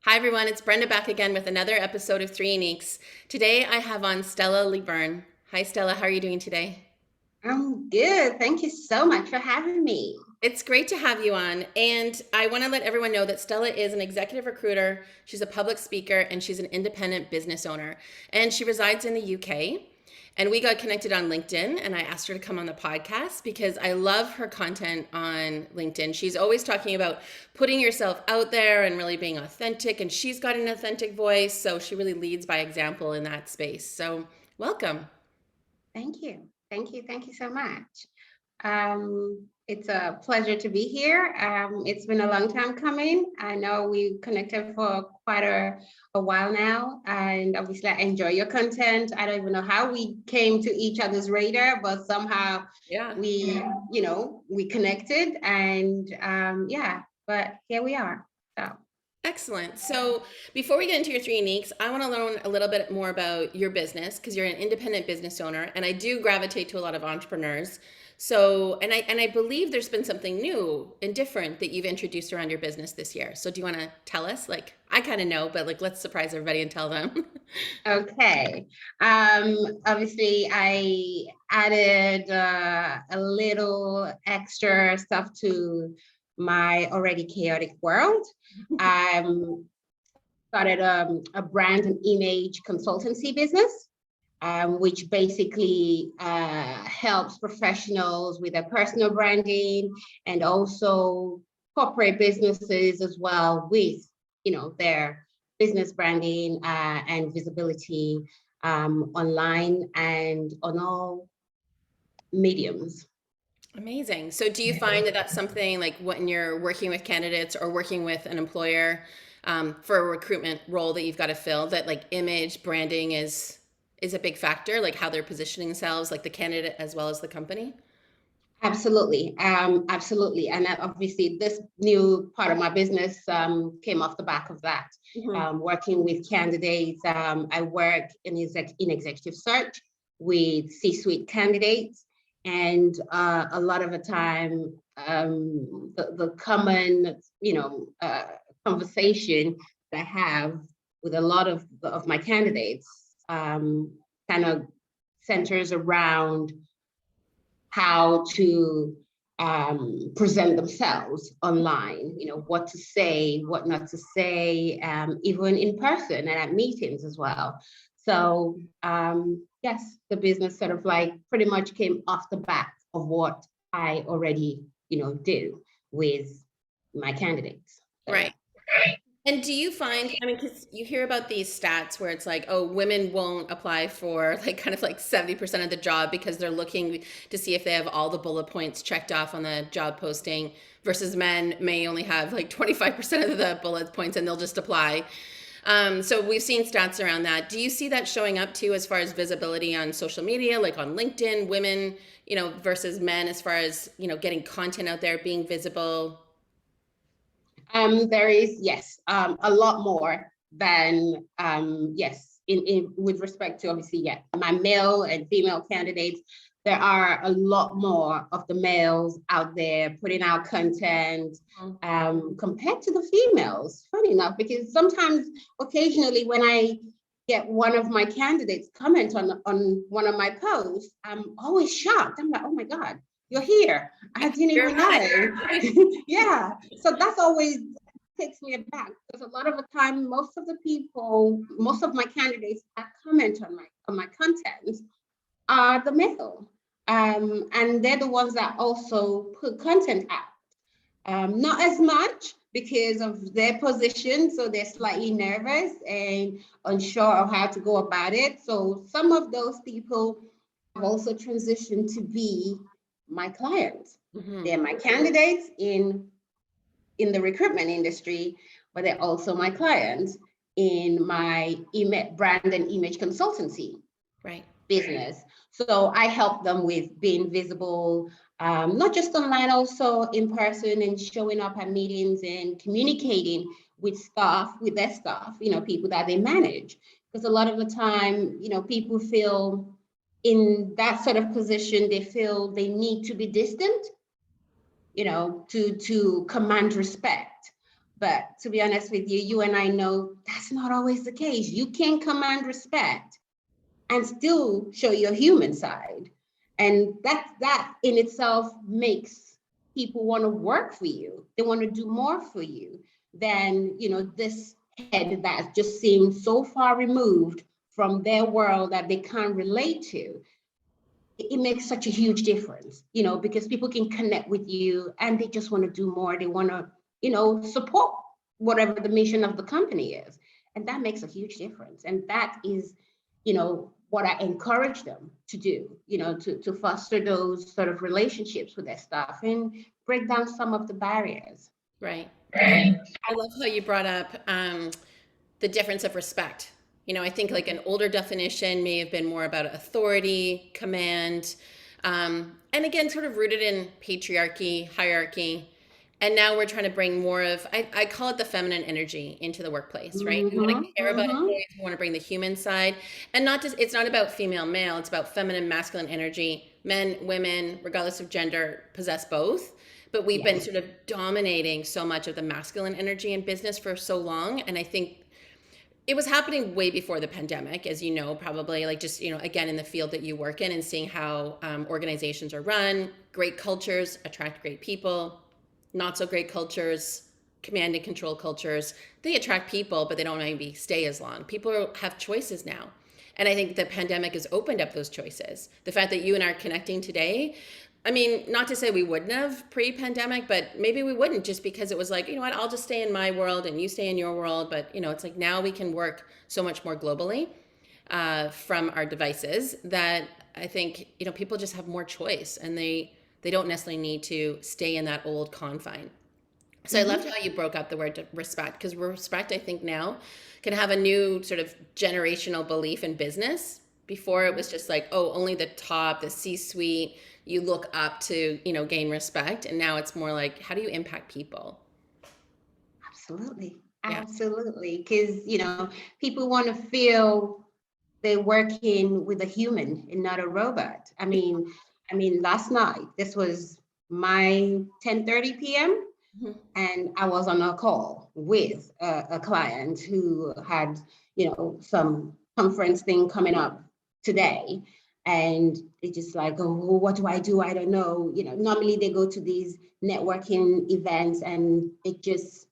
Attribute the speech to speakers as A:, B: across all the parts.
A: Hi everyone, it's Brenda back again with another episode of Three Uniques. Today I have on Stella Leaburn. Hi Stella, how are you doing today?
B: I'm good. Thank you so much for having me.
A: It's great to have you on, and I want to let everyone know that Stella is an executive recruiter, she's a public speaker, and she's an independent business owner. And she resides in the UK. And we got connected on LinkedIn, and I asked her to come on the podcast because I love her content on LinkedIn. She's always talking about putting yourself out there and really being authentic, and she's got an authentic voice, so she really leads by example in that space. So, welcome.
B: Thank you. Thank you. Thank you so much. It's a pleasure to be here. It's been a long time coming. I know we connected for quite a while now, and obviously I enjoy your content. I don't even know how we came to each other's radar, but somehow
A: Yeah.
B: we connected, and yeah, but here we are. So.
A: Excellent. So before we get into your three uniques, I want to learn a little bit more about your business because you're an independent business owner, and I do gravitate to a lot of entrepreneurs. So, and I believe there's been something new and different that you've introduced around your business this year. So, do you want to tell us? Like, I kind of know, but like, let's surprise everybody and tell them.
B: Okay. Obviously, I added a little extra stuff to my already chaotic world. Um, Started a brand and image consultancy business, which basically helps professionals with their personal branding and also corporate businesses as well with, their business branding and visibility online and on all mediums.
A: Amazing. So, do you find that that's something like when you're working with candidates or working with an employer for a recruitment role that you've got to fill, that like image branding is a big factor, like how they're positioning themselves, like the candidate as well as the company?
B: Absolutely, absolutely, and that obviously this new part of my business came off the back of that.
A: Hmm.
B: Working with candidates, I work in executive search with C-suite candidates, and a lot of the time, the common, conversation that I have with a lot of my candidates kind of centers around how to present themselves online, what to say, what not to say, even in person and at meetings as well. So yes, the business sort of like pretty much came off the back of what I already, do with my candidates. So.
A: Right. And do you find, I mean, because you hear about these stats where it's like, oh, women won't apply for like kind of like 70% of the job because they're looking to see if they have all the bullet points checked off on the job posting versus men may only have like 25% of the bullet points and they'll just apply. So we've seen stats around that. Do you see that showing up too as far as visibility on social media, like on LinkedIn, women, versus men as far as, getting content out there, being visible?
B: There is, yes, a lot more than, yes, in with respect to obviously, yeah, my male and female candidates. There are a lot more of the males out there putting out content compared to the females. Funny enough, because sometimes, occasionally, when I get one of my candidates comment on one of my posts, I'm always shocked. I'm like, oh my God, you're here. I didn't
A: You're
B: even
A: right.
B: know. Yeah. So that's always takes me aback because a lot of the time, most of my candidates that comment on my content are the male. And they're the ones that also put content out. Not as much because of their position, so they're slightly nervous and unsure of how to go about it. So some of those people have also transitioned to be my clients.
A: Hmm.
B: They're my candidates in the recruitment industry, but they're also my clients in my brand and image consultancy
A: Right.
B: business. So I help them with being visible, not just online, also in person and showing up at meetings and communicating with their staff, people that they manage. Because a lot of the time, people feel in that sort of position, they feel they need to be distant, to command respect. But to be honest with you, you and I know that's not always the case. You can command respect and still show your human side. And that in itself makes people want to work for you. They want to do more for you than, this head that just seems so far removed from their world that they can't relate to. It makes such a huge difference, because people can connect with you and they just want to do more. They want to, support whatever the mission of the company is. And that makes a huge difference. And that is, what I encourage them to do, to foster those sort of relationships with their staff and break down some of the barriers.
A: Right. I love how you brought up the difference of respect. I think like an older definition may have been more about authority, command, and again, sort of rooted in patriarchy, hierarchy. And now we're trying to bring more of, I call it the feminine energy into the workplace, right? We want to care about employees, we want to bring the human side. And not just, it's not about female, male, it's about feminine, masculine energy. Men, women, regardless of gender, possess both. But we've been sort of dominating so much of the masculine energy in business for so long. And I think it was happening way before the pandemic, as you know, probably, like just, again, in the field that you work in and seeing how organizations are run. Great cultures attract great people. Not so great cultures, command and control cultures, they attract people, but they don't maybe stay as long. People have choices now. And I think the pandemic has opened up those choices. The fact that you and I are connecting today, I mean, not to say we wouldn't have pre-pandemic, but maybe we wouldn't, just because it was like, you know what, I'll just stay in my world and you stay in your world. But, it's like now we can work so much more globally from our devices that I think, people just have more choice, and they don't necessarily need to stay in that old confine. So I loved how you broke up the word respect, because respect, I think now can have a new sort of generational belief in business. Before it was just like, oh, only the top, the C-suite, you look up to, gain respect. And now it's more like, how do you impact people?
B: Absolutely.
A: Yeah.
B: Absolutely. Because, people want to feel they're working with a human and not a robot. I mean, last night, this was my 10:30 p.m. And I was on a call with a client who had, some conference thing coming up today. And it's just like, oh, what do I do? I don't know. Normally they go to these networking events and it just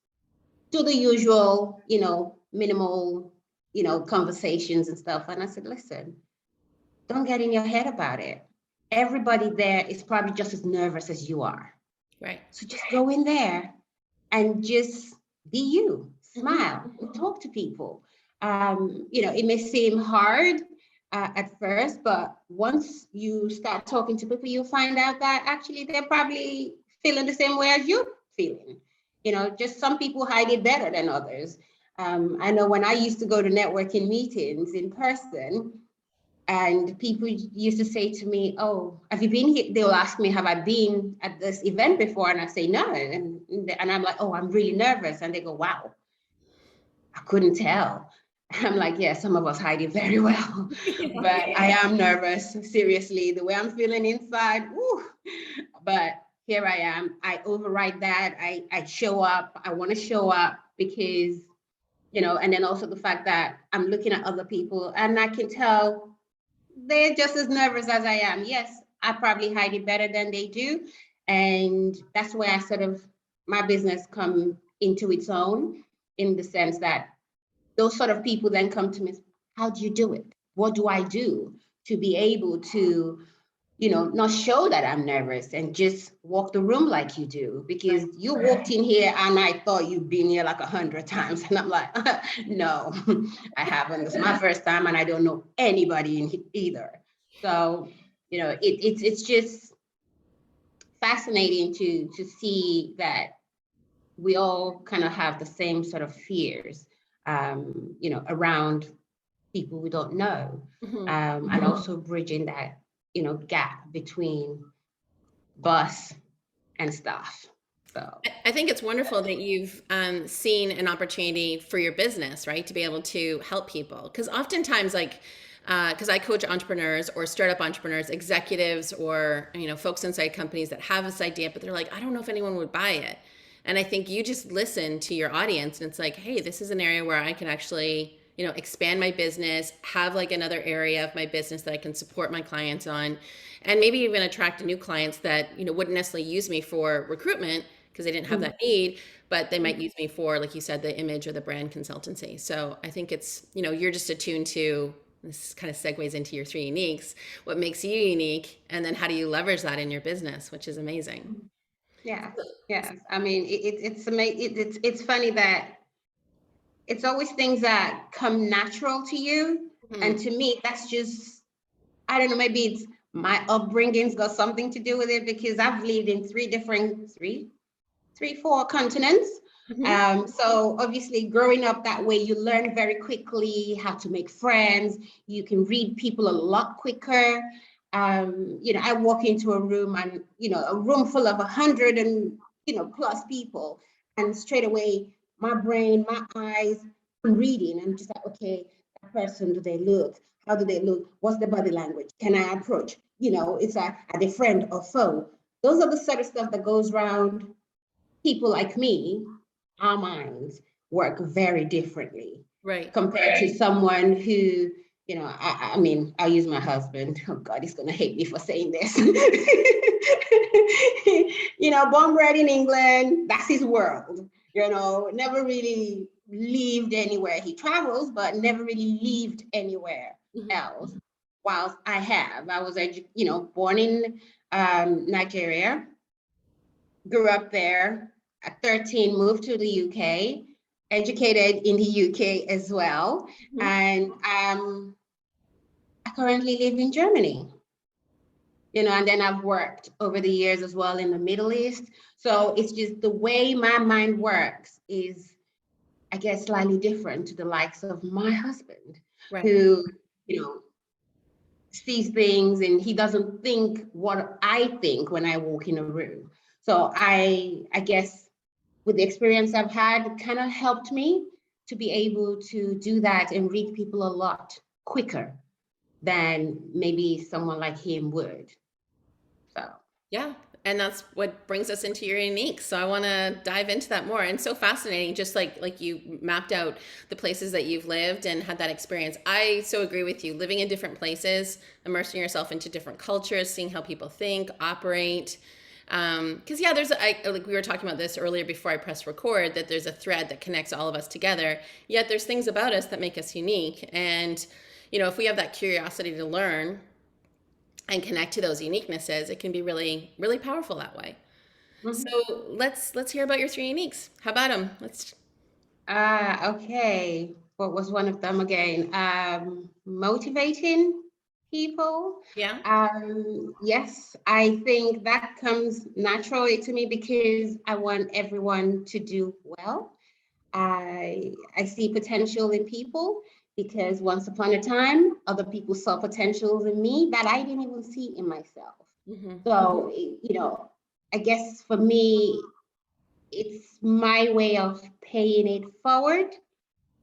B: do the usual, minimal, conversations and stuff. And I said, listen, don't get in your head about it. Everybody there is probably just as nervous as you are.
A: Right.
B: So just go in there and just be you, smile, and talk to people. It may seem hard at first, but once you start talking to people, you'll find out that actually they're probably feeling the same way as you're feeling. Just some people hide it better than others. I know when I used to go to networking meetings in person, and people used to say to me, oh, have you been here? They'll ask me, have I been at this event before? And I say, no. And I'm like, oh, I'm really nervous. And they go, wow, I couldn't tell. And I'm like, yeah, some of us hide it very well. But I am nervous, seriously, the way I'm feeling inside. Woo. But here I am. I override that. I show up. I want to show up because, and then also the fact that I'm looking at other people and I can tell they're just as nervous as I am. Yes, I probably hide it better than they do. And that's where my business come into its own, in the sense that those sort of people then come to me, how do you do it? What do I do to be able to, not show that I'm nervous and just walk the room like you do? Because you walked in here and I thought you'd been here like 100 times. And I'm like, no, I haven't. It's my first time and I don't know anybody in here either. So, it's just fascinating to see that we all kind of have the same sort of fears, around people we don't know, and also bridging that, gap between boss and staff. So
A: I think it's wonderful that you've seen an opportunity for your business, right? To be able to help people. Because oftentimes, like, because I coach entrepreneurs or startup entrepreneurs, executives, or folks inside companies that have this idea, but they're like, I don't know if anyone would buy it. And I think you just listen to your audience and it's like, hey, this is an area where I can actually, expand my business, have like another area of my business that I can support my clients on, and maybe even attract new clients that, wouldn't necessarily use me for recruitment because they didn't have that need, but they might use me for, like you said, the image or the brand consultancy. So I think it's, you're just attuned to, this kind of segues into your three uniques, what makes you unique, and then how do you leverage that in your business, which is amazing.
B: Yes, yes. I mean, it's amazing. It's funny that it's always things that come natural to you. And
A: Mhm.
B: to me, that's just, I don't know, maybe it's my upbringing's got something to do with it because I've lived in four continents.
A: Mhm.
B: So obviously growing up that way, you learn very quickly how to make friends. You can read people a lot quicker. I walk into a room and, a room full of 100 and, plus people. And straight away, my brain, my eyes, I'm reading. I'm just like, okay, that person, do they look? How do they look? What's the body language? Can I approach? It's are they friend or foe? Those are the sort of stuff that goes around people like me. Our minds work very differently
A: Right.
B: compared to someone who, I mean, I'll use my husband. Oh God, he's gonna hate me for saying this. Born bred in England, that's his world. Never really lived anywhere. He travels, but never really lived anywhere
A: Mhm.
B: else. Whilst I was, born in Nigeria, grew up there. At 13, moved to the UK, educated in the UK as well.
A: Mhm.
B: And I currently live in Germany, and then I've worked over the years as well in the Middle East. So it's just the way my mind works is, I guess, slightly different to the likes of my husband,
A: Right.
B: who, you know, sees things and he doesn't think what I think when I walk in a room. So I guess with the experience I've had, kind of helped me to be able to do that and read people a lot quicker than maybe someone like him would. So,
A: Yeah. And that's what brings us into your unique. So I want to dive into that more. And so fascinating, just like you mapped out the places that you've lived and had that experience. I so agree with you. Living in different places, immersing yourself into different cultures, seeing how people think, operate. Because yeah, like we were talking about this earlier before I pressed record, that there's a thread that connects all of us together. Yet there's things about us that make us unique. And if we have that curiosity to learn and connect to those uniquenesses, it can be really, really powerful that way.
B: mhm.
A: So let's hear about your three uniques. How about them? Let's.
B: Okay. What was one of them again? Motivating people.
A: Yeah.
B: Yes, I think that comes naturally to me because I want everyone to do well. I see potential in people because once upon a time, other people saw potentials in me that I didn't even see in myself.
A: Mm-hmm.
B: So, I guess for me, it's my way of paying it forward.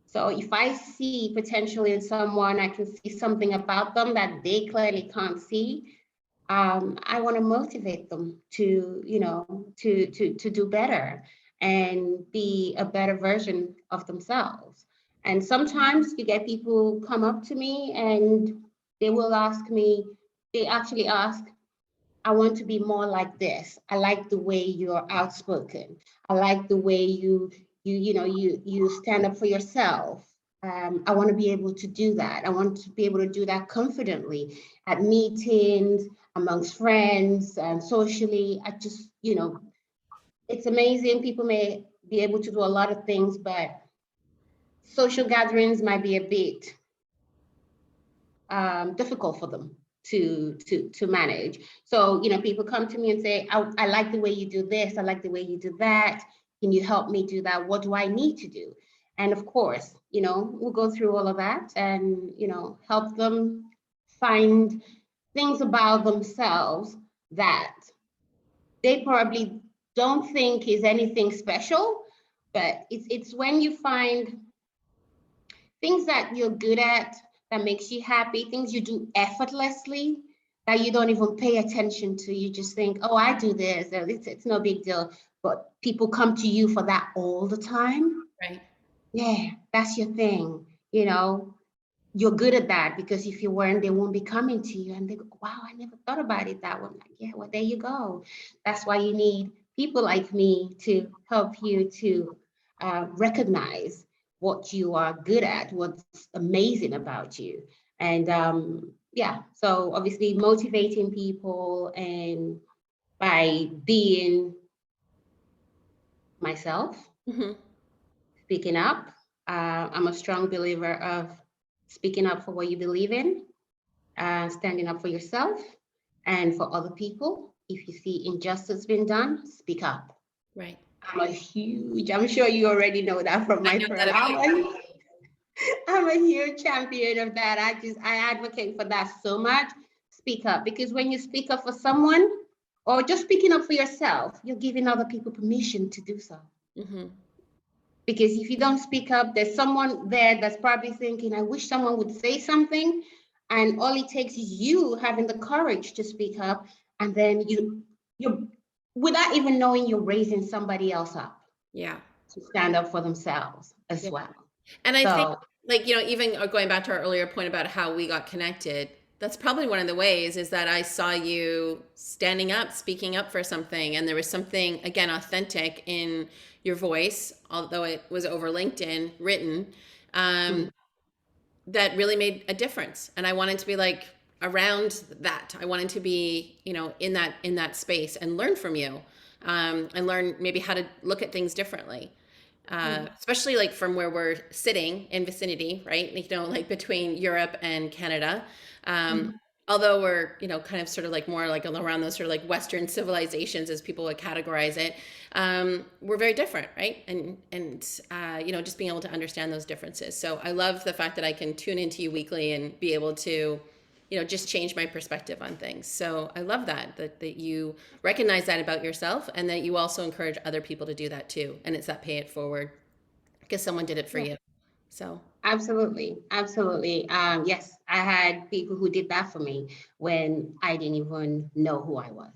B: So if I see potential in someone, I can see something about them that they clearly can't see. I want to motivate them to, to do better and be a better version of themselves. And sometimes you get people come up to me and they will ask me, they actually ask, I want to be more like this. I like the way you're outspoken. I like the way you stand up for yourself. I want to be able to do that. I want to be able to do that confidently at meetings, amongst friends, and socially. I just, it's amazing. People may be able to do a lot of things, but social gatherings might be a bit difficult for them to manage. So, people come to me and say, I like the way you do this. I like the way you do that. Can you help me do that? What do I need to do? And of course, we'll go through all of that and, help them find things about themselves that they probably don't think is anything special, but it's when you find things that you're good at, that makes you happy, things you do effortlessly, that you don't even pay attention to. You just think, oh, I do this, it's no big deal. But people come to you for that all the time.
A: Right.
B: Yeah, that's your thing. You know, you're good at that, because if you weren't, they won't be coming to you and they go, wow, I never thought about it that way. Like, yeah, well, there you go. That's why you need people like me to help you to recognize what you are good at, what's amazing about you. And yeah, so obviously motivating people and by being myself,
A: Mm-hmm.
B: speaking up. I'm a strong believer of speaking up for what you believe in, standing up for yourself and for other people. If you see injustice being done, speak up.
A: Right.
B: I'm sure you already know that from
A: I
B: my
A: know
B: friend.
A: that about you.
B: I'm a huge champion of that. I advocate for that so much. Speak up, because when you speak up for someone or just speaking up for yourself, you're giving other people permission to do so.
A: Mm-hmm.
B: Because if you don't speak up, there's someone there that's probably thinking, I wish someone would say something. And all it takes is you having the courage to speak up. And then you without even knowing, you're raising somebody else up
A: Yeah.
B: to stand up for themselves as
A: Yeah.
B: well.
A: And I think,
B: So
A: like, even going back to our earlier point about how we got connected, that's probably one of the ways is that I saw you standing up, speaking up for something. And there was something, again, authentic in your voice, although it was over LinkedIn written,
B: mm,
A: um, that really made a difference. And I wanted to be like around that. I wanted to be, in that space and learn from you, and learn maybe how to look at things differently.
B: mm,
A: Especially like from where we're sitting in vicinity, right? Like between Europe and Canada. Um,
B: mm.
A: Although we're, kind of sort of like more like around those sort of like Western civilizations, as people would categorize it, we're very different, right? And just being able to understand those differences. So I love the fact that I can tune into you weekly and be able to, just change my perspective on things. So I love that you recognize that about yourself, and that you also encourage other people to do that too. And it's that pay it forward because someone did it for
B: Yeah,
A: you. So,
B: absolutely. Absolutely. Yes, I had people who did that for me when I didn't even know who I was.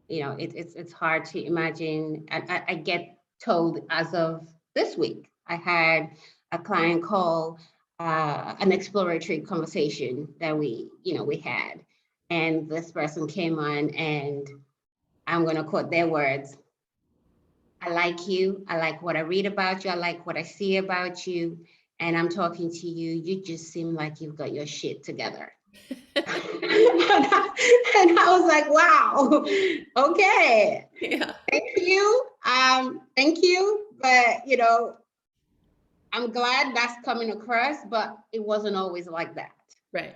B: It's hard to imagine. I get told as of this week, I had a client call, an exploratory conversation that we had, and this person came on, and I'm going to quote their words. I like you. I like what I read about you. I like what I see about you. And I'm talking to you. You just seem like you've got your shit together. And I was like, wow, okay,
A: yeah,
B: thank you. Thank you. But I'm glad that's coming across, but it wasn't always like that.
A: right.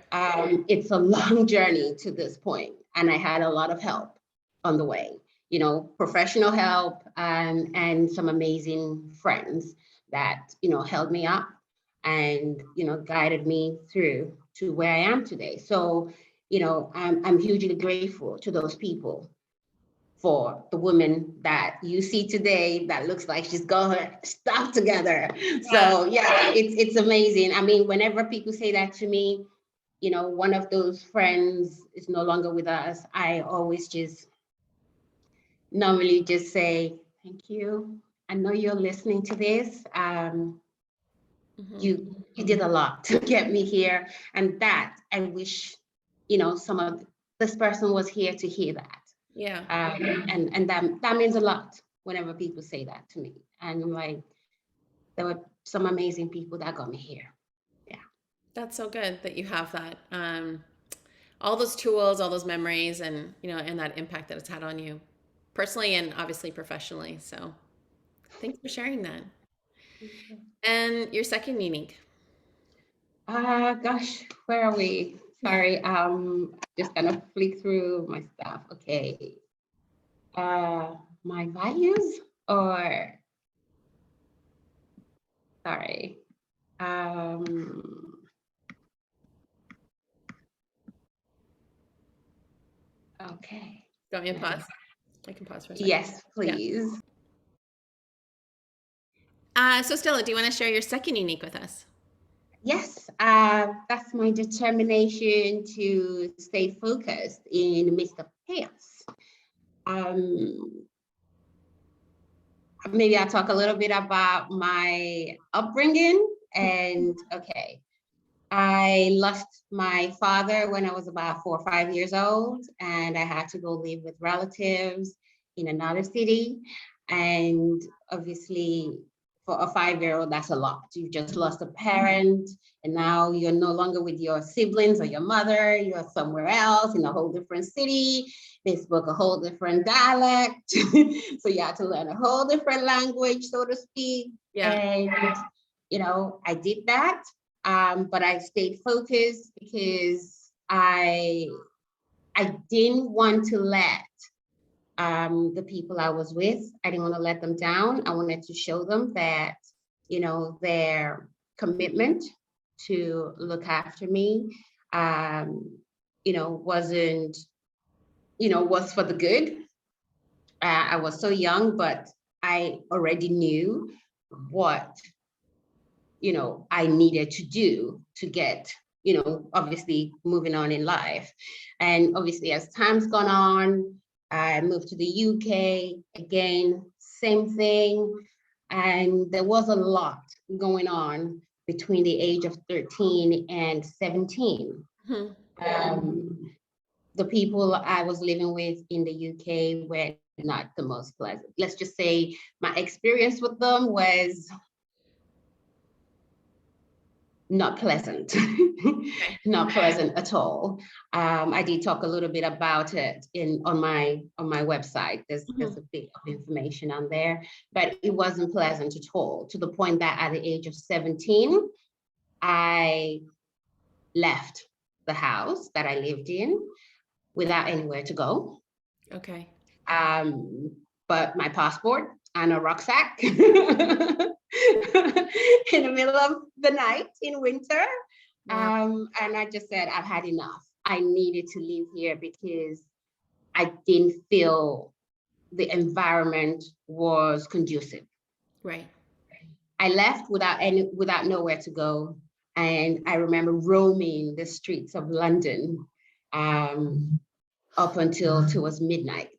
B: It's a long journey to this point, and I had a lot of help on the way. Professional help, and some amazing friends that held me up and guided me through to where I am today. So I'm hugely grateful to those people, for the woman that you see today that looks like she's got her stuff together.
A: Yeah.
B: So yeah, it's amazing. I mean, whenever people say that to me, one of those friends is no longer with us, I always just normally just say, thank you. I know you're listening to this.
A: Hmm.
B: You did a lot to get me here. And that I wish, some of this person was here to hear that.
A: Yeah.
B: And that means a lot whenever people say that to me. And I'm like, there were some amazing people that got me here. Yeah.
A: That's so good that you have that. All those tools, all those memories, and that impact that it's had on you personally and obviously professionally. So thanks for sharing that. And your second unique.
B: Gosh, where are we? Sorry, just gonna flick through my stuff. Okay. My values, or sorry. Okay.
A: Don't you pause? I can pause for a second.
B: Yes,
A: Yeah.
B: please.
A: So Stella, do you want to share your second unique with us?
B: Yes, That's my determination to stay focused in the midst of chaos. Maybe I'll talk a little bit about my upbringing. And okay, I lost my father when I was about 4 or 5 years old, and I had to go live with relatives in another city. And obviously, for a 5-year-old, that's a lot. You just lost a parent, and now you're no longer with your siblings or your mother. You're somewhere else in a whole different city. They spoke a whole different dialect. So you had to learn a whole different language, so to speak.
A: Yeah.
B: And, I did that. But I stayed focused because I didn't want to let the people I was with, I didn't want to let them down. I wanted to show them that, their commitment to look after me, wasn't, was for the good. I was so young, but I already knew what I needed to do to get, obviously moving on in life. And obviously, as time's gone on, I moved to the UK, again, same thing. And there was a lot going on between the age of 13 and 17. The people I was living with in the UK were not the most pleasant. Let's just say my experience with them was not pleasant, not pleasant at all. I did talk a little bit about it on my website. There's a bit of information on there, but it wasn't pleasant at all, to the point that at the age of 17, I left the house that I lived in without anywhere to go.
A: Okay.
B: But my passport and a rucksack in the middle of the night in winter.
A: Wow.
B: And I just said, I've had enough. I needed to leave here because I didn't feel the environment was conducive.
A: Right.
B: I left without nowhere to go. And I remember roaming the streets of London up until towards midnight.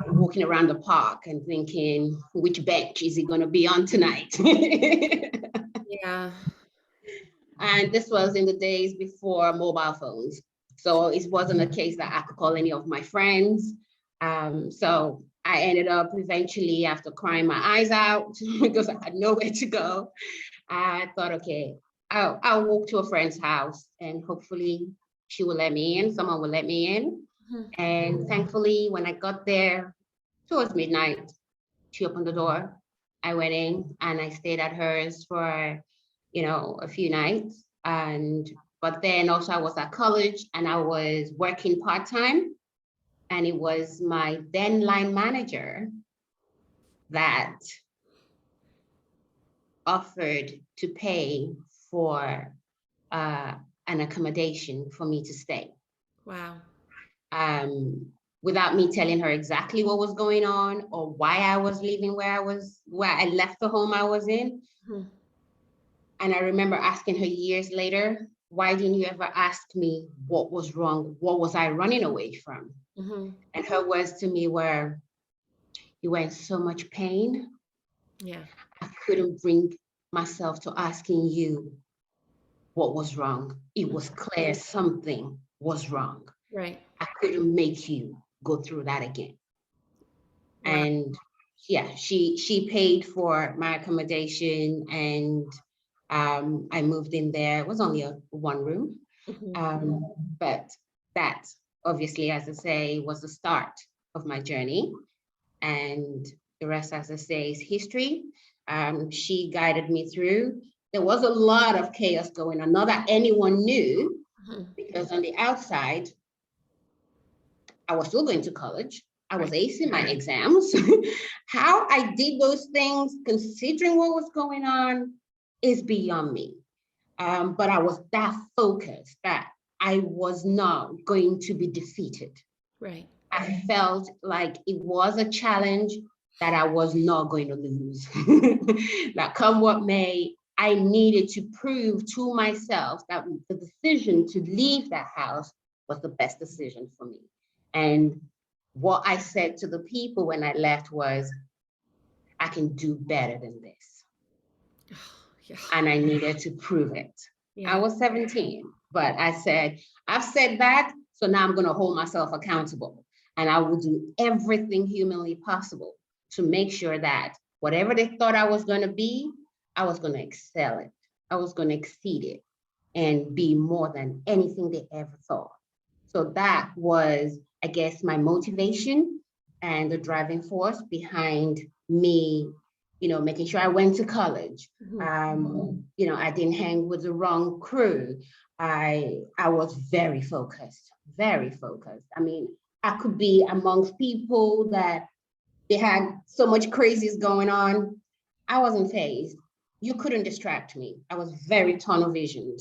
B: Walking around the park and thinking, which bench is he going to be on tonight?
A: Yeah.
B: And this was in the days before mobile phones. So it wasn't a case that I could call any of my friends. So I ended up eventually, after crying my eyes out because I had nowhere to go, I thought, okay, I'll walk to a friend's house and hopefully she will let me in, someone will let me in. And thankfully, when I got there towards midnight, she opened the door. I went in and I stayed at hers for, a few nights. But then also I was at college and I was working part-time. And it was my then line manager that offered to pay for an accommodation for me to stay.
A: Wow.
B: Without me telling her exactly what was going on or why I was leaving where I left the home I was in. And I remember asking her years later, why didn't you ever ask me what was wrong? What was I running away from? And her words to me were, you were in so much pain.
A: Yeah.
B: I couldn't bring myself to asking you what was wrong. It was clear something was wrong.
A: Right.
B: I couldn't make you go through that again. Wow. And yeah, she paid for my accommodation and I moved in there. It was only a one room. But that obviously, as I say, was the start of my journey. And the rest, as I say, is history. She guided me through. There was a lot of chaos going on, not that anyone knew, because on the outside, I was still going to college. I was acing my exams. How I did those things, considering what was going on, is beyond me. But I was that focused that I was not going to be defeated.
A: Right.
B: I felt like it was a challenge that I was not going to lose. That come what may, I needed to prove to myself that the decision to leave that house was the best decision for me. And what I said to the people when I left was, I can do better than this.
A: Yeah.
B: And I needed to prove it. I
A: Yeah.
B: was 17, but I said, I've said that, so now I'm going to hold myself accountable. And I will do everything humanly possible to make sure that whatever they thought I was going to be, I was going to excel it. I was going to exceed it and be more than anything they ever thought. So that was, I guess, my motivation and the driving force behind me, making sure I went to college. I didn't hang with the wrong crew. I was very focused, very focused. I mean, I could be amongst people that they had so much crazies going on. I wasn't phased. You couldn't distract me. I was very tunnel visioned.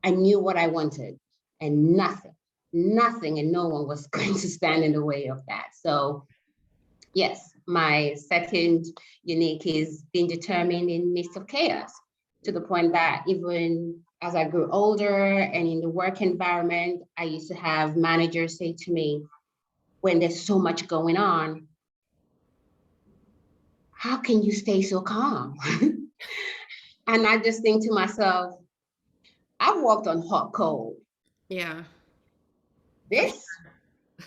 B: I knew what I wanted, and nothing and no one was going to stand in the way of that. So yes, my second unique is being determined in midst of chaos, to the point that even as I grew older and in the work environment, I used to have managers say to me, when there's so much going on, how can you stay so calm? And I just think to myself, I've walked on hot coal.
A: Yeah. I'm
B: This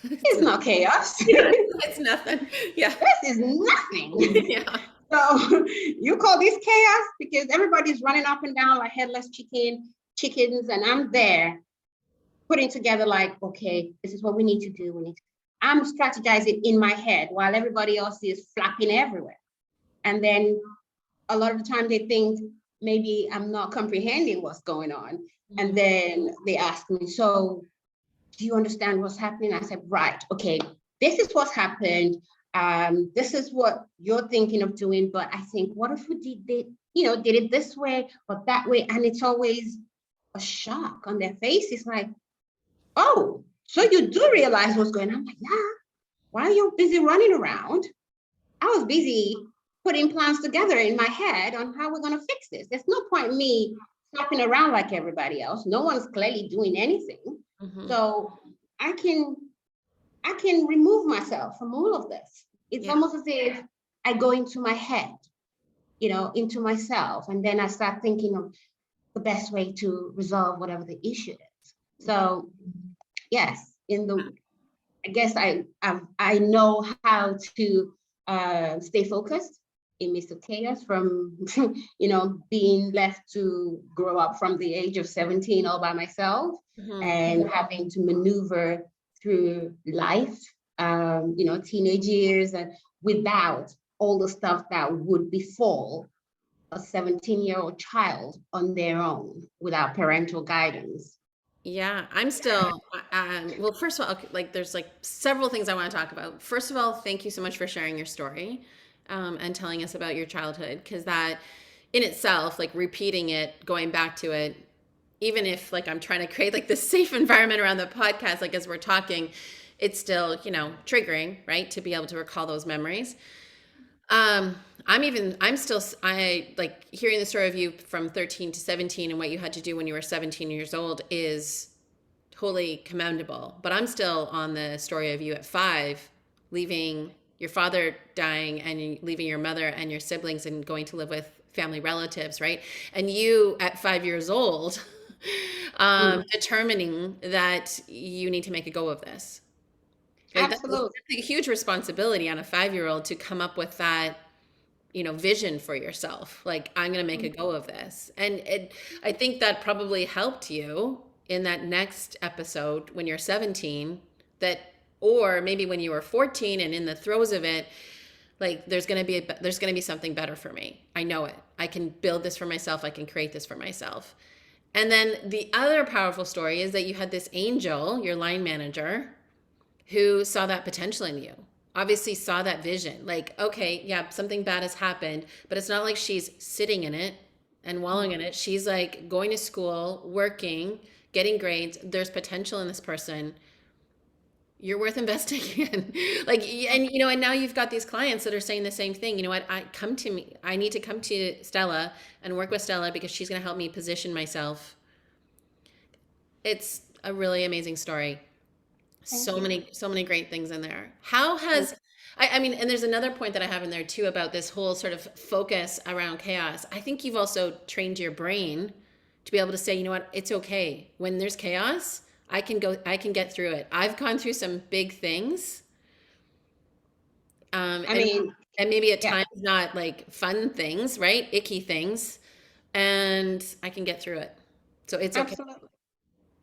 A: sure.
B: is not chaos.
A: It's nothing. Yeah.
B: This is nothing.
A: Yeah.
B: So you call this chaos because everybody's running up and down like headless chickens, and I'm there putting together like, okay, this is what we need to do. I'm strategizing in my head while everybody else is flapping everywhere. And then a lot of the time they think maybe I'm not comprehending what's going on. And then they ask me, so do you understand what's happening? I said, right, okay, this is what's happened. This is what you're thinking of doing, but I think, what if we did it this way or that way? And it's always a shock on their face. It's like, oh, so you do realize what's going on? I'm like, yeah, why are you busy running around? I was busy putting plans together in my head on how we're going to fix this. There's no point in me flopping around like everybody else. No one's clearly doing anything. So I can remove myself from all of this. It's almost as if I go into my head, into myself, and then I start thinking of the best way to resolve whatever the issue is. So yes, I guess I know how to stay focused in midst of chaos, from being left to grow up from the age of 17 all by myself, and having to maneuver through life, teenage years, and without all the stuff that would befall a 17-year-old child on their own without parental guidance.
A: Yeah, I'm still, well, first of all, okay, like there's like several things I want to talk about. First of all, thank you so much for sharing your story, and telling us about your childhood, because that in itself, like repeating it, going back to it, even if like I'm trying to create like this safe environment around the podcast, like as we're talking, it's still, triggering, right? To be able to recall those memories. I like hearing the story of you from 13 to 17 and what you had to do when you were 17 years old is totally commendable. But I'm still on the story of you at 5, leaving your father dying and leaving your mother and your siblings and going to live with family relatives, right? And you at 5 years old, determining that you need to make a go of this. Right? That's
B: Absolutely.
A: a huge responsibility on a 5-year-old to come up with that, vision for yourself. Like, I'm going to make a go of this. And I think that probably helped you in that next episode when you're 17, or maybe when you were 14 and in the throes of it, like there's going to be something better for me. I know it. I can build this for myself. I can create this for myself. And then the other powerful story is that you had this angel, your line manager, who saw that potential in you, obviously saw that vision. Like, okay, yeah, something bad has happened, but it's not like she's sitting in it and wallowing in it. She's like going to school, working, getting grades. There's potential in this person. You're worth investing in. Like, and you know, and now you've got these clients that are saying the same thing. You know what? I come to me. I need to come to Stella and work with Stella because she's going to help me position myself. It's a really amazing story.
B: Thank
A: So
B: you.
A: many, so many great things in there. How has, I mean, and there's another point that I have in there too about this whole sort of focus around chaos. I think you've also trained your brain to be able to say, you know what, it's okay. When there's chaos, I can get through it. I've gone through some big things, um,
B: I
A: and
B: mean,
A: and maybe at
B: yeah,
A: times not like fun things, right? Icky things, and I can get through it. So it's okay.
B: absolutely.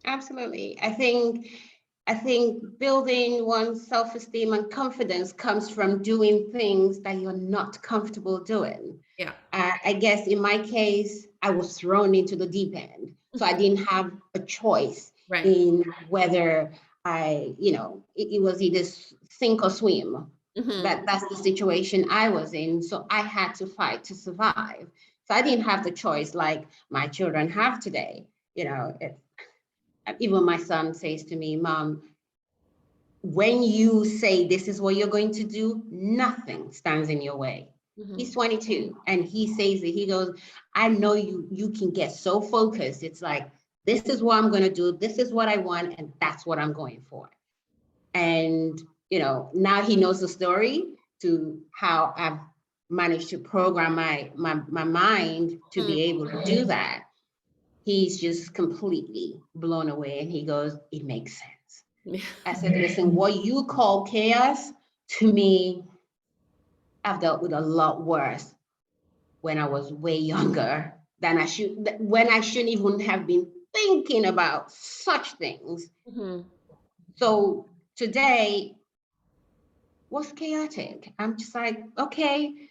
B: Absolutely. I think building one's self-esteem and confidence comes from doing things that you're not comfortable doing.
A: Yeah.
B: I guess in my case, I was thrown into the deep end. So I didn't have a choice
A: Right.
B: in whether it was either sink or swim.
A: Hmm.
B: That's the situation I was in. So I had to fight to survive. So I didn't have the choice like my children have today. Even my son says to me, Mom, when you say this is what you're going to do, nothing stands in your way.
A: Hmm.
B: He's 22 and he says it. He goes, I know you can get so focused. It's like, this is what I'm going to do. This is what I want. And that's what I'm going for. And, now he knows the story to how I've managed to program my mind to be able to do that. He's just completely blown away. And he goes, it makes sense.
A: Yeah.
B: I said, listen, what you call chaos, to me, I've dealt with a lot worse when I was way younger than when I shouldn't even have been thinking about such things.
A: Hmm.
B: So today, what's chaotic? I'm just like, okay,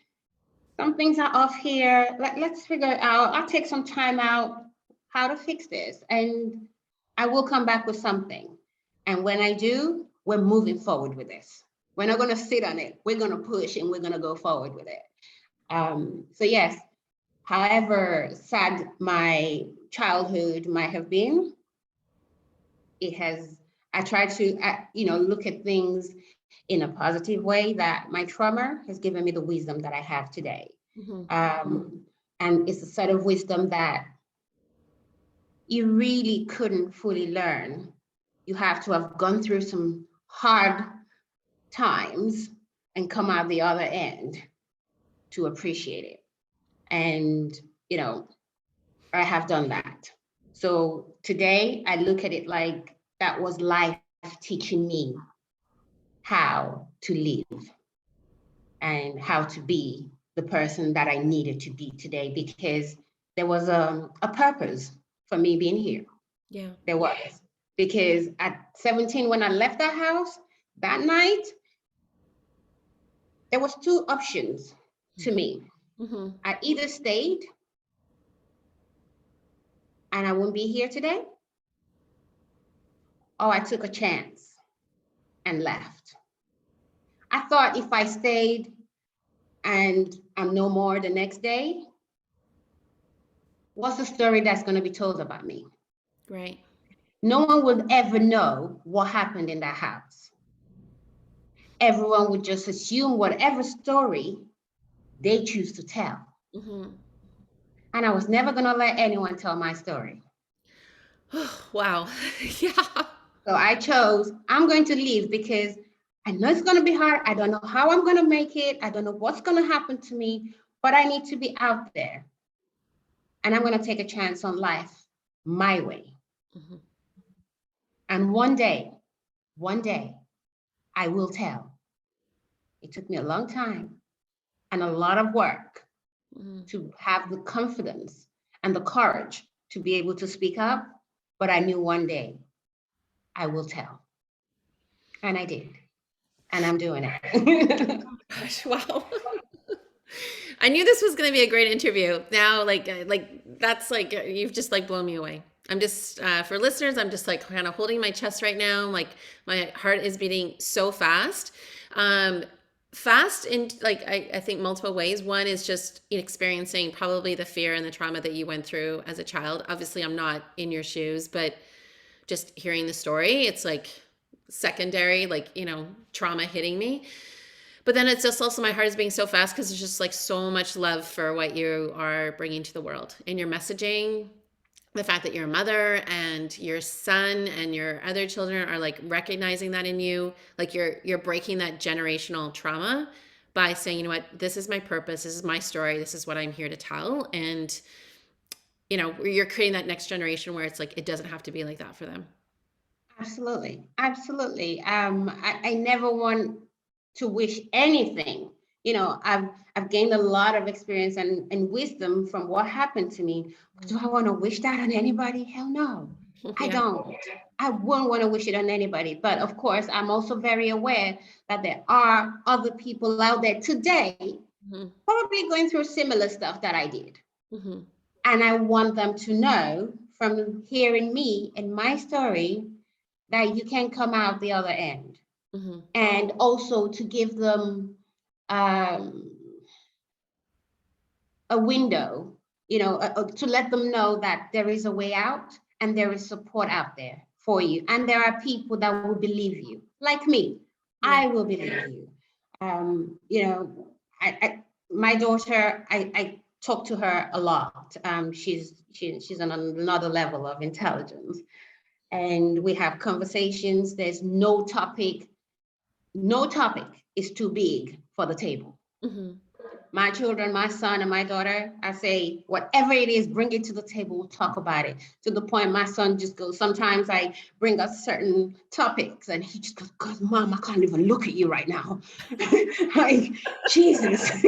B: some things are off here. Let's figure it out. I'll take some time out how to fix this. And I will come back with something. And when I do, we're moving forward with this. We're not going to sit on it. We're going to push and we're going to go forward with it. So yes, however sad my childhood might have been, it has, I try to, look at things in a positive way that my trauma has given me the wisdom that I have today.
A: Hmm.
B: Um, and it's a set of wisdom that you really couldn't fully learn. You have to have gone through some hard times and come out the other end to appreciate it. And, you know, I have done that. So today I look at it like that was life teaching me how to live and how to be the person that I needed to be today, because there was a purpose for me being here.
A: Yeah.
B: There was. Because at 17, when I left that house that night, there was two options to me.
A: Hmm.
B: I either stayed and I wouldn't be here today, or I took a chance and left. I thought if I stayed and I'm no more the next day, what's the story that's going to be told about me?
A: Right.
B: No one would ever know what happened in that house. Everyone would just assume whatever story they choose to tell.
A: Hmm.
B: And I was never going to let anyone tell my story.
A: Wow. Yeah.
B: So I chose, I'm going to leave because I know it's going to be hard. I don't know how I'm going to make it. I don't know what's going to happen to me, but I need to be out there. And I'm going to take a chance on life my way.
A: Hmm.
B: And one day, I will tell. It took me a long time and a lot of work
A: Hmm.
B: to have the confidence and the courage to be able to speak up. But I knew one day I will tell. And I did. And I'm doing it.
A: Gosh, wow. I knew this was going to be a great interview. Now, like that's like you've just like blown me away. I'm just for listeners, I'm just like kind of holding my chest right now. Like my heart is beating so fast. Um, Fast in like I think multiple ways. One is just experiencing probably the fear and the trauma that you went through as a child. Obviously, I'm not in your shoes, but just hearing the story, it's like secondary, like, trauma hitting me. But then it's just also my heart is being so fast because there's just like so much love for what you are bringing to the world in your messaging. The fact that you're a mother and your son and your other children are like recognizing that in you, like you're breaking that generational trauma by saying, you know what, this is my purpose, this is my story, this is what I'm here to tell. And you're creating that next generation where it's like it doesn't have to be like that for them.
B: Absolutely. Absolutely. I never want to wish anything. I've gained a lot of experience and wisdom from what happened to me. Do I want to wish that on anybody? Hell no. I
A: Yeah.
B: don't. I wouldn't want to wish it on anybody. But of course, I'm also very aware that there are other people out there today
A: Mm-hmm.
B: probably going through similar stuff that I did.
A: Mm-hmm.
B: And I want them to know from hearing me and my story that you can come out the other end.
A: Mm-hmm.
B: And also to give them um, a window, to let them know that there is a way out and there is support out there for you. And there are people that will believe you, like me.
A: Yeah.
B: I will believe you. My daughter, I talk to her a lot. She's on another level of intelligence, and we have conversations. There's no topic is too big for the table.
A: Mm-hmm.
B: My children, my son and my daughter, I say, whatever it is, bring it to the table, we'll talk about it. To the point my son just goes, sometimes I bring up certain topics and he just goes, God, Mom, I can't even look at you right now. Like, Jesus.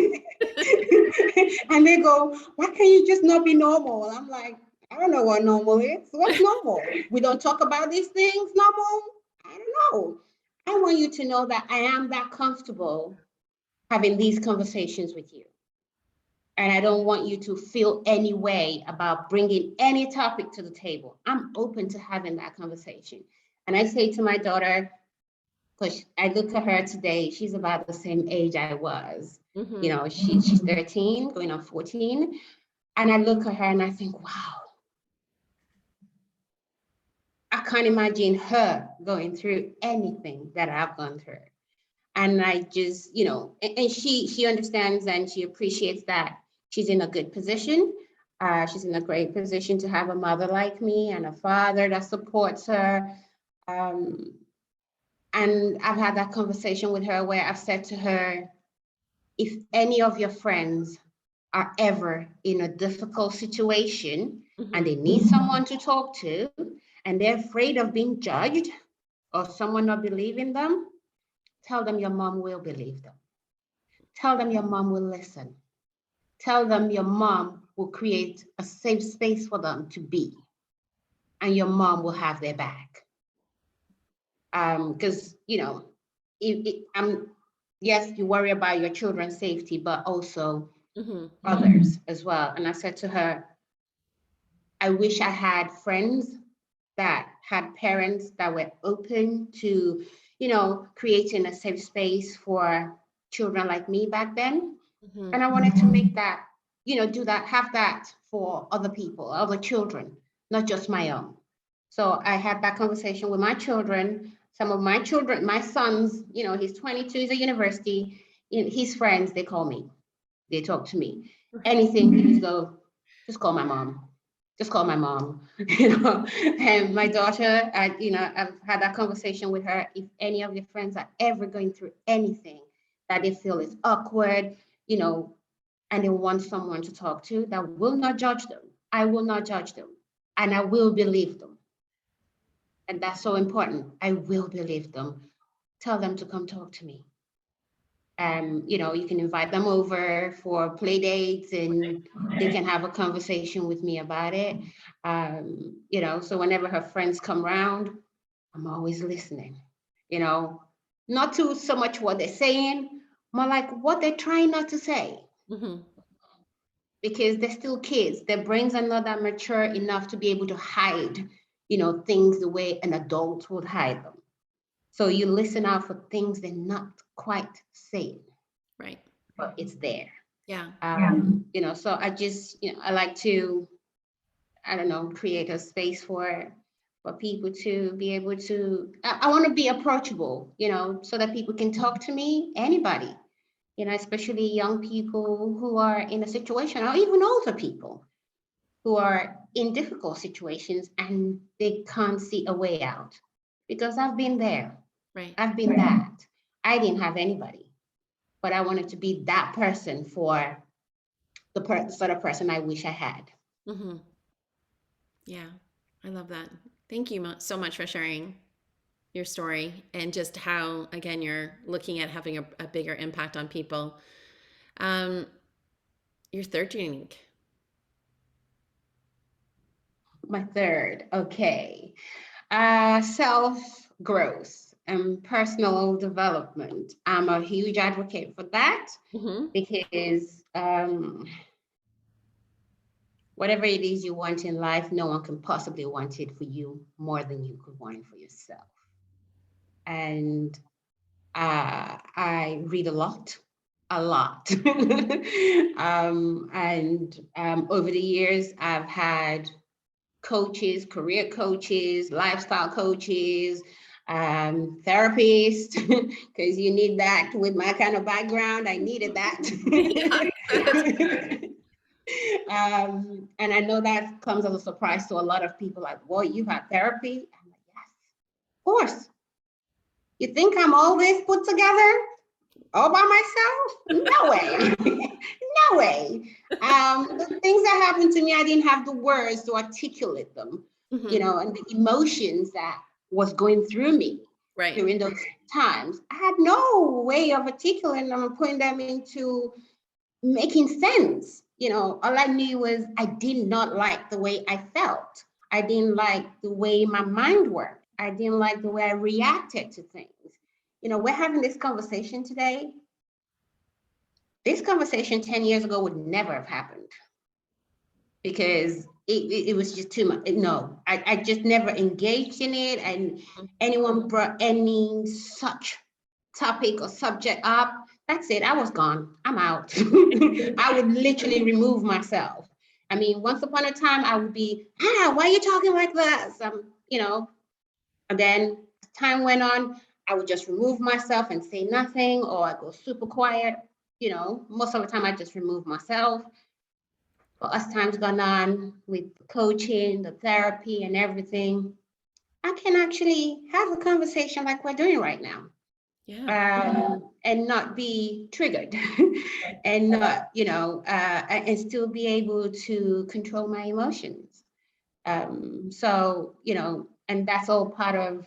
B: And they go, why can't you just not be normal? And I'm like, I don't know what normal is. What's normal? We don't talk about these things normal? I don't know. I want you to know that I am that comfortable having these conversations with you. And I don't want you to feel any way about bringing any topic to the table. I'm open to having that conversation. And I say to my daughter, because I look at her today, she's about the same age I was.
A: Mm-hmm.
B: She's 13, going on 14. And I look at her and I think, wow, I can't imagine her going through anything that I've gone through. And I just, and she understands and she appreciates that she's in a good position. She's in a great position to have a mother like me and a father that supports her. And I've had that conversation with her where I've said to her, if any of your friends are ever in a difficult situation and they need someone to talk to and they're afraid of being judged or someone not believing them, tell them your mom will believe them. Tell them your mom will listen. Tell them your mom will create a safe space for them to be, and your mom will have their back. Because, yes, you worry about your children's safety, but also others as well. And I said to her, I wish I had friends that had parents that were open to, creating a safe space for children like me back then.
A: Mm-hmm.
B: And I wanted to make that, do that, have that for other people, other children, not just my own. So I had that conversation with my children. Some of my children, my sons, he's 22, he's at university. His friends, they call me, they talk to me. Anything, he just go, just call my mom. Just call my mom, And my daughter, I've had that conversation with her. If any of your friends are ever going through anything that they feel is awkward, and they want someone to talk to that will not judge them, I will not judge them, and I will believe them. And that's so important. I will believe them. Tell them to come talk to me. And, you can invite them over for play dates and they can have a conversation with me about it. So whenever her friends come around, I'm always listening, not to so much what they're saying, more like what they're trying not to say.
A: Mm-hmm.
B: Because they're still kids. Their brains are not that mature enough to be able to hide, things the way an adult would hide them. So you listen out for things they're not quite saying.
A: Right.
B: But it's there.
A: Yeah.
B: So I just, I like to, I don't know, create a space for for people to be able to, I want to be approachable, so that people can talk to me, anybody, especially young people who are in a situation, or even older people who are in difficult situations and they can't see a way out. Because I've been there.
A: Right.
B: I've been that. I didn't have anybody, but I wanted to be that person for the sort of person I wish I had.
A: Mm-hmm. Yeah, I love that. Thank you so much for sharing your story and just how, again, you're looking at having a bigger impact on people. Um, your third unique.
B: My third, okay. Self growth and personal development. I'm a huge advocate for that
A: Mm-hmm.
B: because whatever it is you want in life, no one can possibly want it for you more than you could want it for yourself. And I read a lot. And over the years, I've had coaches, career coaches, lifestyle coaches, therapists, because you need that with my kind of background. I needed that. And I know that comes as a surprise to a lot of people, like, boy, you've had therapy? I'm like, yes, of course. You think I'm always put together all by myself? No way. No way. The things that happened to me, I didn't have the words to articulate them,
A: Mm-hmm.
B: and the emotions that was going through me
A: Right.
B: during those times. I had no way of articulating them and putting them into making sense. All I knew was I did not like the way I felt. I didn't like the way my mind worked. I didn't like the way I reacted to things. We're having this conversation today. This conversation 10 years ago would never have happened because it was just too much. No, I just never engaged in it. And anyone brought any such topic or subject up, that's it. I was gone. I'm out. I would literally remove myself. I mean, once upon a time, I would be, why are you talking like this? And then as time went on, I would just remove myself and say nothing, or I go super quiet. Most of the time I just remove myself. But as time's gone on with the coaching, the therapy and everything, I can actually have a conversation like we're doing right now.
A: Yeah.
B: And not be triggered and not, and still be able to control my emotions. And that's all part of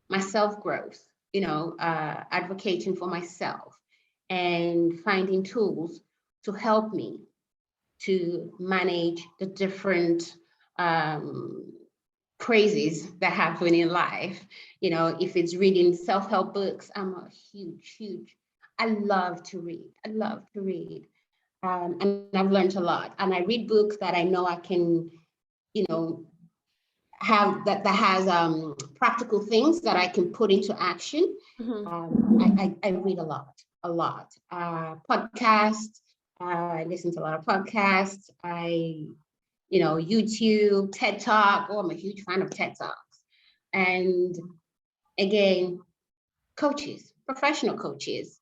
B: my self-growth, advocating for myself and finding tools to help me to manage the different crazies that happen in life. If it's reading self-help books, I'm a huge, I love to read. I love to read. And I've learned a lot. And I read books that I know I can, have that has practical things that I can put into action.
A: Mm-hmm.
B: I read a lot. Podcasts. I listen to a lot of podcasts. YouTube, TED Talk. Oh, I'm a huge fan of TED Talks. And again, coaches, professional coaches,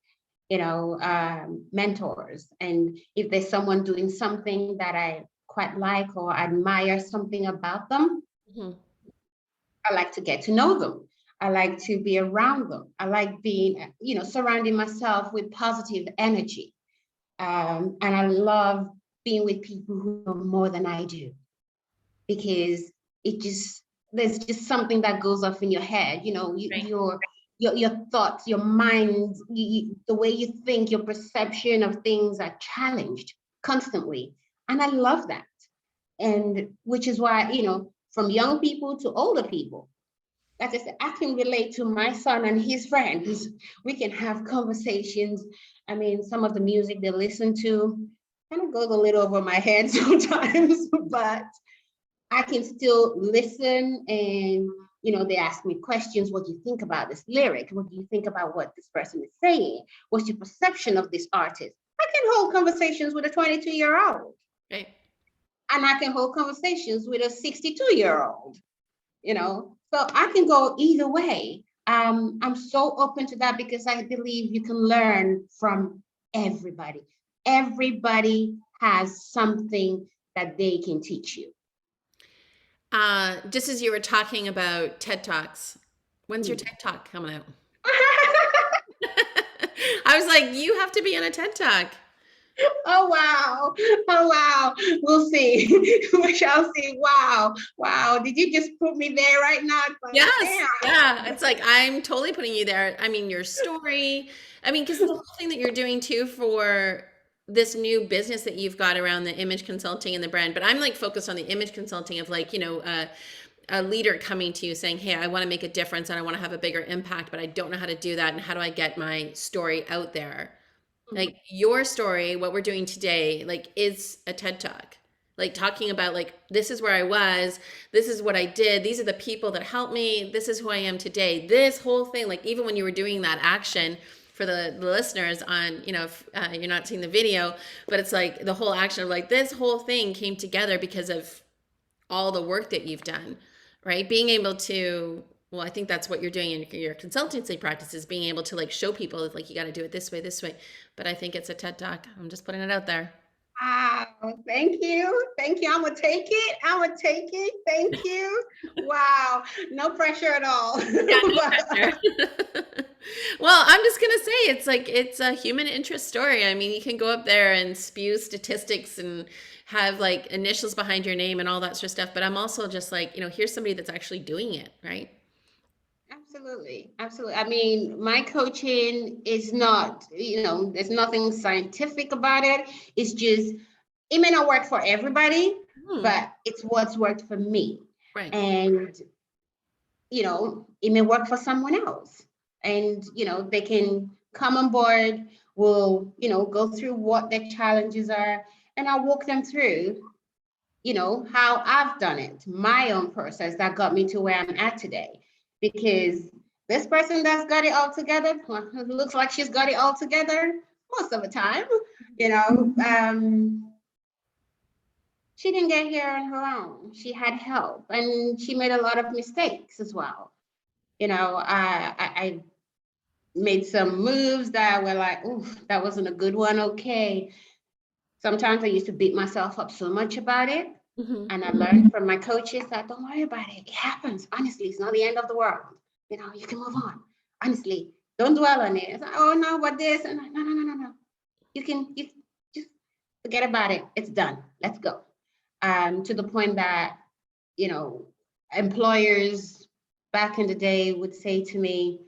B: mentors. And if there's someone doing something that I quite like or admire something about them,
A: Mm-hmm.
B: I like to get to know them. I like to be around them. I like being, surrounding myself with positive energy. And I love being with people who know more than I do, because there's just something that goes off in your head.
A: Right.
B: Your thoughts, your mind, the way you think, your perception of things are challenged constantly. And I love that. And which is why, from young people to older people, like I said, I can relate to my son and his friends. We can have conversations. I mean, some of the music they listen to kind of goes a little over my head sometimes, but I can still listen. And, they ask me questions. What do you think about this lyric? What do you think about what this person is saying? What's your perception of this artist? I can hold conversations with a 22-year-old.
A: Right.
B: And I can hold conversations with a 62-year-old. So I can go either way. I'm so open to that because I believe you can learn from everybody. Everybody has something that they can teach you.
A: Just as you were talking about TED Talks, when's your
B: Hmm.
A: TED Talk coming out? I was like, you have to be on a TED Talk.
B: Oh wow. Oh wow. We'll see. We shall see. Wow. Wow. Did you just put me there right now? It's like,
A: Yes.
B: damn.
A: Yeah. It's like I'm totally putting you there. I mean, your story. I mean, because the whole thing that you're doing too for this new business that you've got around the image consulting and the brand, but I'm like focused on the image consulting of like, a leader coming to you saying, hey, I want to make a difference and I want to have a bigger impact, but I don't know how to do that. And how do I get my story out there? Like your story, what we're doing today, like is a TED Talk. Like talking about like this is where I was, this is what I did, these are the people that helped me, this is who I am today. This whole thing, like even when you were doing that action for the listeners on, if you're not seeing the video, but it's like the whole action of like this whole thing came together because of all the work that you've done, right? Being able to, well, I think that's what you're doing in your consultancy practices, being able to like show people like you got to do it this way, this way. But I think it's a TED Talk. I'm just putting it out there.
B: Wow, thank you. Thank you. I'm gonna take it. I'm gonna take it. Thank you. Wow. No pressure at all.
A: Yeah, no pressure. Well, I'm just gonna say it's like it's a human interest story. I mean, you can go up there and spew statistics and have like initials behind your name and all that sort of stuff. But I'm also just like, here's somebody that's actually doing it, right?
B: Absolutely. Absolutely. I mean, my coaching is not, there's nothing scientific about it. It's just, it may not work for everybody,
A: Hmm.
B: but it's what's worked for me.
A: Right.
B: And it may work for someone else. And, they can come on board, we'll, go through what their challenges are, and I'll walk them through, how I've done it, my own process that got me to where I'm at today. Because this person that's got it all together, well, it looks like she's got it all together most of the time, you know, um, she didn't get here on her own. She had help and she made a lot of mistakes as well. I made some moves that were like, oof, that wasn't a good one. Okay. Sometimes I used to beat myself up so much about it.
A: Hmm.
B: And I learned from my coaches that don't worry about it. It happens. Honestly, it's not the end of the world. You can move on. Honestly, don't dwell on it. It's like, oh no, what this? And no, no, no, no, no. You just forget about it. It's done. Let's go. To the point that, you know, employers back in the day would say to me,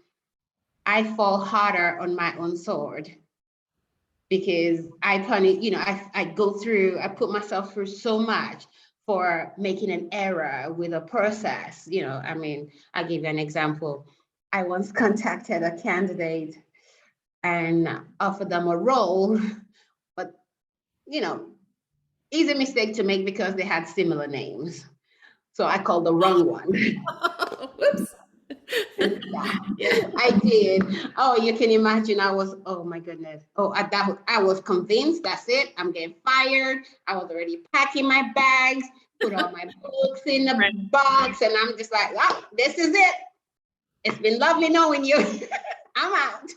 B: I fall harder on my own sword because I put myself through so much for making an error with a process. I mean, I'll give you an example. I once contacted a candidate and offered them a role, but you know, easy mistake to make because they had similar names. So I called the wrong one.
A: Whoops.
B: I did. Oh, you can imagine. Oh my goodness. I was convinced that's it. I'm getting fired. I was already packing my bags, put all my books in the
A: Right.
B: box, and I'm just like, oh, this is it. It's been lovely knowing you. I'm out.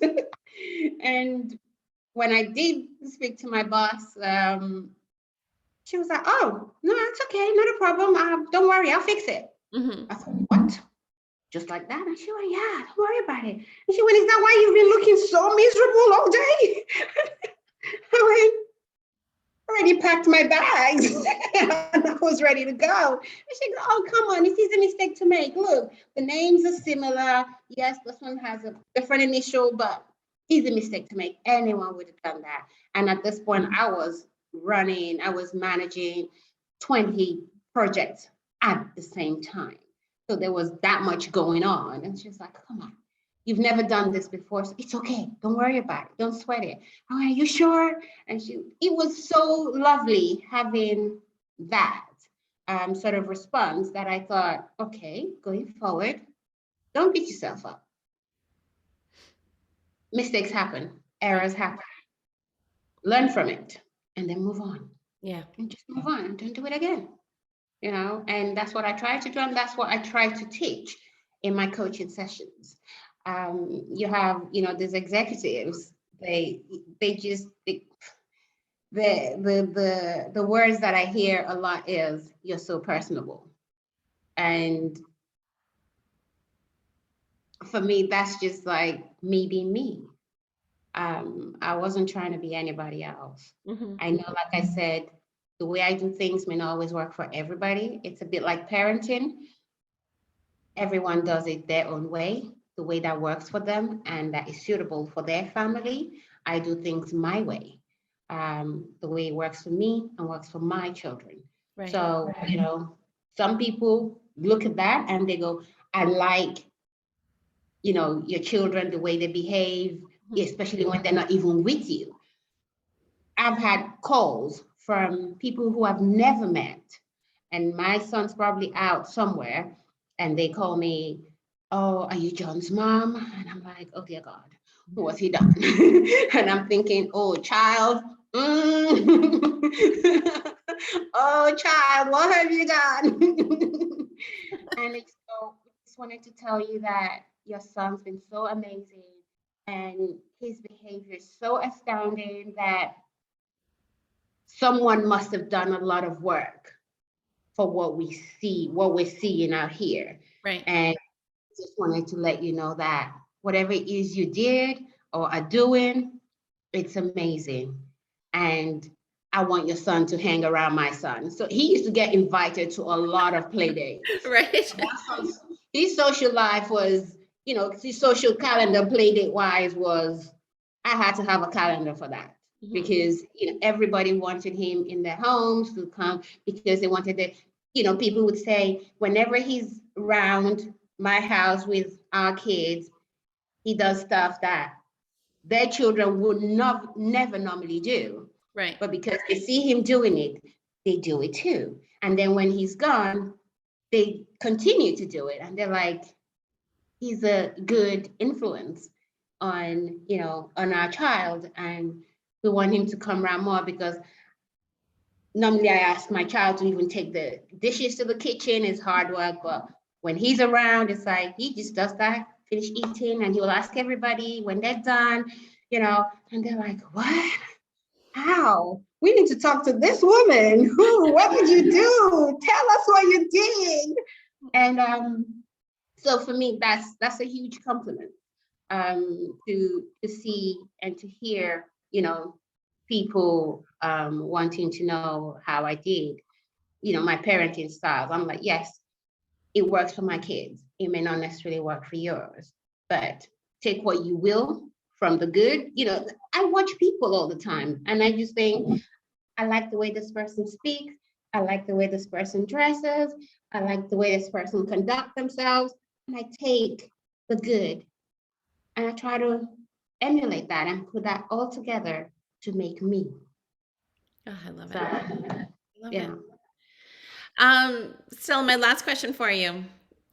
B: And when I did speak to my boss, she was like, oh, no, it's okay. Not a problem. Don't worry. I'll fix it.
A: Hmm.
B: I thought, what? Just like that. And she went, yeah, don't worry about it. And she went, is that why you've been looking so miserable all day? I went, already packed my bags and I was ready to go. And she goes, oh, come on, it's a mistake to make. Look, the names are similar. Yes, this one has a different initial, but easy mistake to make. Anyone would have done that. And at this point, I was managing 20 projects at the same time. So there was that much going on. And she's like, come on, you've never done this before. So it's okay. Don't worry about it. Don't sweat it. Oh, are you sure? And it was so lovely having that sort of response that I thought, okay, going forward, don't beat yourself up. Mistakes happen, errors happen. Learn from it and then move on.
A: Yeah.
B: And just move on and don't do it again. and that's what I try to do, and that's what I try to teach in my coaching sessions. You have, these executives, they just, the words that I hear a lot is, "You're so personable." And for me, that's just like me being me. I wasn't trying to be anybody else.
A: Hmm.
B: I know, like I said, the way I do things may not always work for everybody. It's a bit like parenting. Everyone does it their own way, the way that works for them and that is suitable for their family. I do things my way, the way it works for me and works for my children.
A: Right.
B: So, some people look at that and they go, "I like, your children, the way they behave,
A: Mhm.
B: especially when they're not even with you." I've had calls from people who I've never met, and my son's probably out somewhere, and they call me, "Oh, are you John's mom?" And I'm like, "Oh dear God, what has he done?" And I'm thinking, "Oh, child, oh, child, what have you done?" And it's so, just wanted to tell you that your son's been so amazing, and his behavior is so astounding that someone must have done a lot of work for what we're seeing out here.
A: Right.
B: And just wanted to let you know that whatever it is you did or are doing, it's amazing. And I want your son to hang around my son. So he used to get invited to a lot of play dates.
A: Right.
B: His social life was, his social calendar play date wise was, I had to have a calendar for that
A: Mhm.
B: because everybody wanted him in their homes to come because they wanted to, people would say whenever he's around my house with our kids, he does stuff that their children would not never normally do.
A: Right.
B: But because they see him doing it, they do it too. And then when he's gone, they continue to do it. And they're like, he's a good influence on our child. And we want him to come around more because normally I ask my child to even take the dishes to the kitchen. It's hard work, but when he's around, it's like he just does that, finish eating, and he'll ask everybody when they're done, and they're like, "What? How? We need to talk to this woman. Who? What did you do? Tell us what you did." And so for me, that's a huge compliment, to see and to hear, people wanting to know how I did, my parenting styles. I'm like, yes, it works for my kids. It may not necessarily work for yours, but take what you will from the good. I watch people all the time, and I just think, I like the way this person speaks. I like the way this person dresses. I like the way this person conduct themselves. And I take the good and I try to emulate that and put that all together to make me.
A: Oh, I love
B: So,
A: it. I love it.
B: yeah.
A: Stella, my last question for you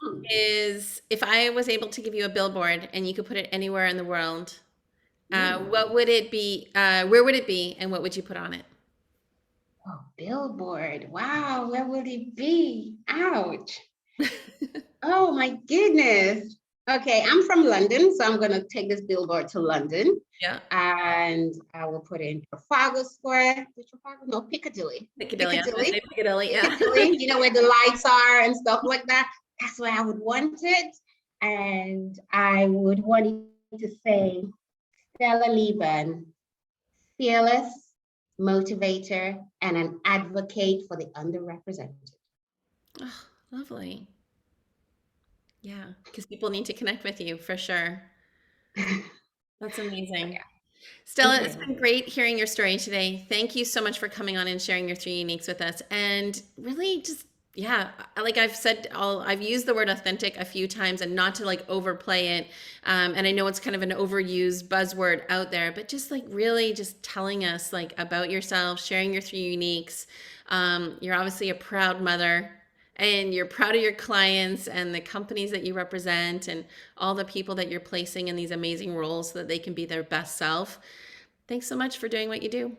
B: Hmm.
A: is if I was able to give you a billboard and you could put it anywhere in the world,
B: Ooh.
A: what would it be? Where would it be and what would you put on it?
B: Oh, billboard. Wow, where would it be? Ouch. Oh my goodness. Okay, I'm from London, so I'm gonna take this billboard to London,
A: Yeah.
B: and I will put in Trafalgar Square. Trafalgar? No, Piccadilly.
A: Piccadilly. I was gonna
B: Piccadilly.
A: say Piccadilly. Yeah.
B: Piccadilly. Where the lights are and stuff like that. That's where I would want it, and I would want it to say Stella Leaburn, fearless, motivator, and an advocate for the underrepresented.
A: Oh, lovely. Yeah, because people need to connect with you for sure. That's amazing. Stella,
B: Thank
A: it's
B: you.
A: been great hearing your story today. Thank you so much for coming on and sharing your three uniques with us. And really just, yeah, like I've said, I've used the word authentic a few times and not to like overplay it. And I know it's kind of an overused buzzword out there, but just like really just telling us like about yourself, sharing your three uniques. You're obviously a proud mother and you're proud of your clients and the companies that you represent and all the people that you're placing in these amazing roles so that they can be their best self. Thanks so much for doing what you do.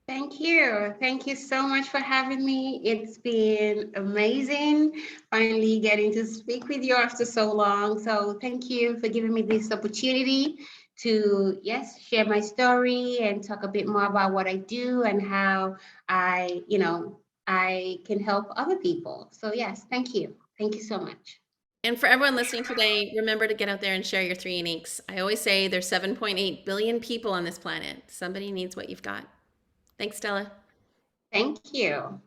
B: Thank you. Thank you so much for having me. It's been amazing finally getting to speak with you after so long. So thank you for giving me this opportunity to, yes, share my story and talk a bit more about what I do and how I can help other people. So yes, thank you. Thank you so much.
A: And for everyone listening today, remember to get out there and share your three uniques. I always say there's 7.8 billion people on this planet. Somebody needs what you've got. Thanks, Stella.
B: Thank you.